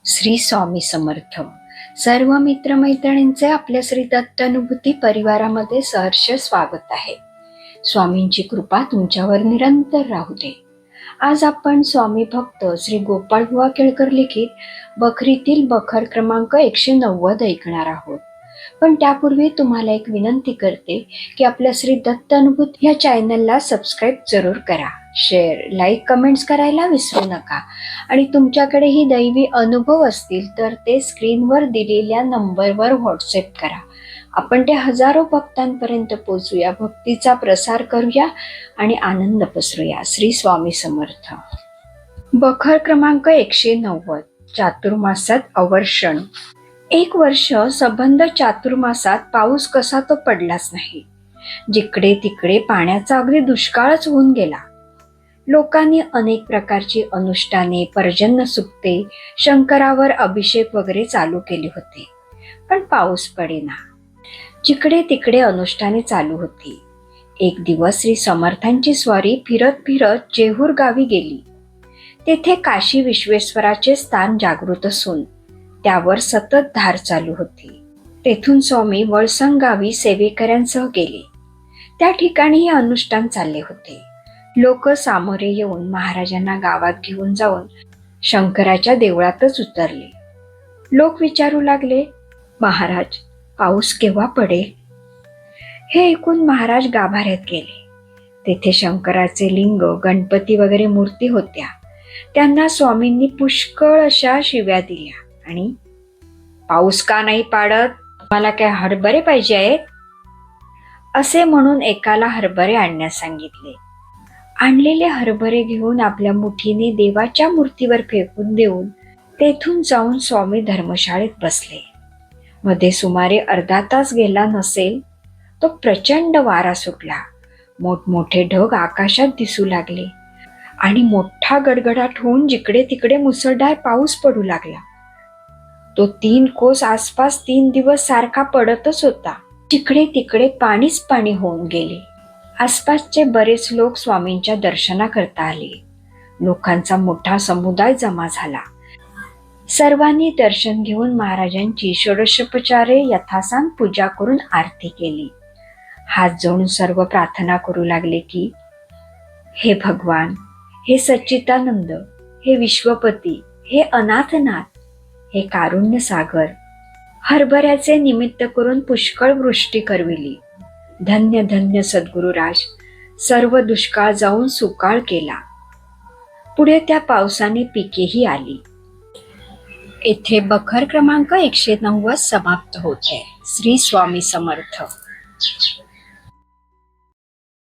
श्री स्वामी समर्थ. सर्व मित्रमैत्रिणींचे आपल्या श्री दत्तानुभूती परिवारामध्ये सहर्ष स्वागत आहे. स्वामींची कृपा तुमच्यावर निरंतर राहू दे. आज आपण स्वामी भक्त श्री गोपाळबुवा केळकर लिखित बखरीतील बखर क्रमांक 190 ऐकणार आहोत. पण त्यापूर्वी तुम्हाला एक विनंती करते की आपल्या श्री दत्तानुभूती या चॅनलला सबस्क्राईब जरूर करा, शेअर, लाईक, कमेंट्स करायला विसरू नका. आणि तुमच्याकडेही दैवी अनुभव असतील तर ते स्क्रीनवर दिलेल्या नंबरवर व्हॉट्सअप करा. आपण ते हजारो भक्तांपर्यंत पोहोचूया, भक्तीचा प्रसार करूया आणि आनंद पसरूया. श्री स्वामी समर्थ. बखर क्रमांक 190. चातुर्मासात अवर्षण. 1 वर्ष संबंध चातुर्मासात पाऊस कसा तो पडलाच नाही. जिकडे तिकडे पाण्याचा अगदी दुष्काळच होऊन गेला. लोकांनी अनेक प्रकारची अनुष्ठाने, पर्जन्य सुक्ते, शंकरावर अभिषेक वगैरे चालू केले होते, पण पाऊस पडेना. जिकडे तिकडे अनुष्ठाने चालू होती. एक दिवस श्री समर्थांची स्वारी फिरत फिरत जेहूर गावी गेली. तेथे काशी विश्वेश्वराचे स्थान जागृत असून त्यावर सतत धार चालू होती. तेथून स्वामी वळसंग गावी सेवेकऱ्यांसह गेले. त्या ठिकाणी हे अनुष्ठान चालले होते. लोक सामोरे येऊन महाराजांना गावात घेऊन जाऊन शंकराच्या देवळातच उतरले. लोक विचारू लागले, महाराज, पाऊस केव्हा पडेल? हे ऐकून महाराज गाभाऱ्यात गेले. तेथे शंकराचे लिंग, गणपती वगैरे मूर्ती होत्या. त्यांना स्वामींनी पुष्कळ अशा शिव्या दिल्या आणि पाऊस का नाही पाडत? मला काय हरभरे पाहिजे आहेत? असे म्हणून एकाला हरभरे आणण्यास सांगितले. आणलेले हरभरे घेऊन आपल्या मुठीने देवाच्या मूर्तीवर फेकून देऊन तेथून जाऊन स्वामी धर्मशाळेत बसले. मध्ये सुमारे अर्धा तास गेला नसेल तो प्रचंड वारा सुटला. मोठमोठे ढग आकाशात दिसू लागले आणि मोठा गडगडाट होऊन जिकडे तिकडे मुसळधार पाऊस पडू लागला. तो 3 कोस आसपास 3 दिवस सारखा पडतच होता. जिकडे तिकडे पाणीच पाणी होऊन गेले. आसपासचे बरेच लोक स्वामींच्या दर्शनाकरता आले. लोकांचा मोठा समुदाय जमा झाला. सर्वांनी दर्शन घेऊन महाराजांची षोडशोपचारे यथासांग पूजा करून आरती केली. हात जोडून सर्व प्रार्थना करू लागले की, हे भगवान, हे सच्चिदानंद, हे विश्वपती, हे अनाथनाथ, हे कारुण्य सागर, हरभऱ्याचे निमित्त करून पुष्कळ वृष्टी करविली. धन्य धन्य सद्गुरुराज, सर्व दुष्काळ जाऊन सुकाळ केला. पुढे त्या पावसाने पिकेही आली. येथे बखर क्रमांक 190 समाप्त होते. श्री स्वामी समर्थ.